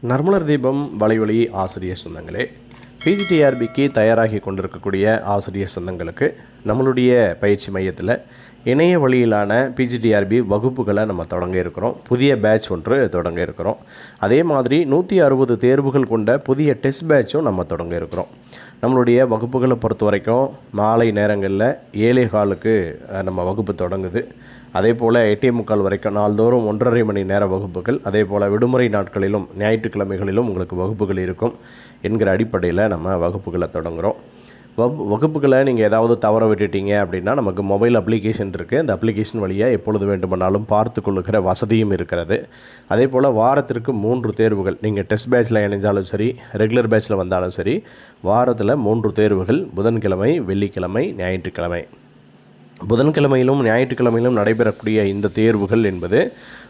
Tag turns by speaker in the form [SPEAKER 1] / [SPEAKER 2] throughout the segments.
[SPEAKER 1] நர்மலர் தீபம் வலைவழி ஆசிரியர் சொந்தங்களே, பிஜிடிஆர்பிக்கு தயாராகி கொண்டிருக்கக்கூடிய ஆசிரியர் சொந்தங்களுக்கு நம்மளுடைய பயிற்சி மையத்தில் இணைய வழியிலான பிஜிடிஆர்பி வகுப்புகளை நம்ம தொடங்க இருக்கிறோம். புதிய பேட்ச் ஒன்று தொடங்க இருக்கிறோம். அதே மாதிரி 160 தேர்வுகள் கொண்ட புதிய டெஸ்ட் பேட்சும் நம்ம தொடங்க இருக்கிறோம். நம்மளுடைய வகுப்புகளை பொறுத்த வரைக்கும் மாலை நேரங்களில் 7:15க்கு நம்ம வகுப்பு தொடங்குது. அதே போல் 8:45 வரைக்கும் நாள்தோறும் 1.5 மணி நேர வகுப்புகள், அதே போல் விடுமுறை நாட்களிலும் ஞாயிற்றுக்கிழமைகளிலும் உங்களுக்கு வகுப்புகள் இருக்கும் என்கிற அடிப்படையில் நம்ம வகுப்புகளை தொடங்குகிறோம். வகுப்புகளை நீங்கள் ஏதாவது தவற விட்டுட்டீங்க அப்படின்னா நமக்கு மொபைல் அப்ளிகேஷன் இருக்குது. அந்த அப்ளிகேஷன் வழியாக எப்பொழுது வேண்டுமானாலும் பார்த்து கொள்ளுகிற வசதியும் இருக்கிறது. அதே போல் வாரத்திற்கு 3 தேர்வுகள், நீங்கள் டெஸ்ட் பேட்சில் இணைஞ்சாலும் சரி, ரெகுலர் பேட்சில் வந்தாலும் சரி, வாரத்தில் 3 தேர்வுகள் புதன்கிழமை, வெள்ளிக்கிழமை, ஞாயிற்றுக்கிழமை. புதன்கிழமையிலும் ஞாயிற்றுக்கிழமையிலும் நடைபெறக்கூடிய இந்த தேர்வுகள் என்பது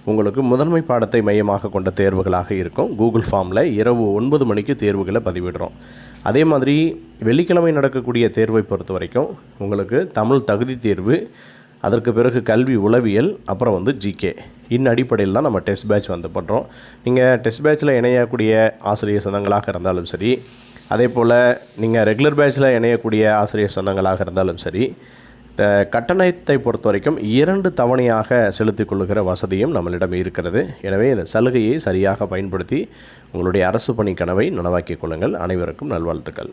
[SPEAKER 1] உங்களுக்கு முதன்மை பாடத்தை மையமாக கொண்ட தேர்வுகளாக இருக்கும். கூகுள் ஃபார்மில் இரவு 9 மணிக்கு தேர்வுகளை பதிவிடுறோம். அதே மாதிரி வெள்ளிக்கிழமை நடக்கக்கூடிய தேர்வை பொறுத்த வரைக்கும் உங்களுக்கு தமிழ் தகுதி தேர்வு, அதற்கு பிறகு கல்வி உளவியல், அப்புறம் ஜிகே. அடிப்படையில் தான் நம்ம டெஸ்ட் பேட்ச் பண்ணுறோம். நீங்கள் டெஸ்ட் பேட்சில் இணையக்கூடிய ஆசிரியர் சொந்தங்களாக இருந்தாலும் சரி, அதே போல் நீங்கள் ரெகுலர் பேட்சில் இணையக்கூடிய ஆசிரியர் சொந்தங்களாக இருந்தாலும் சரி, கட்டணத்தை பொறுத்த வரைக்கும் 2 தவணையாக செலுத்திக் கொள்ளுகிற வசதியும் நம்மளிடம் இருக்கிறது. எனவே இந்த சலுகையை சரியாக பயன்படுத்தி உங்களுடைய அரசு பணி கனவை நனவாக்கிக் கொள்ளுங்கள். அனைவருக்கும் நல்வாழ்த்துக்கள்.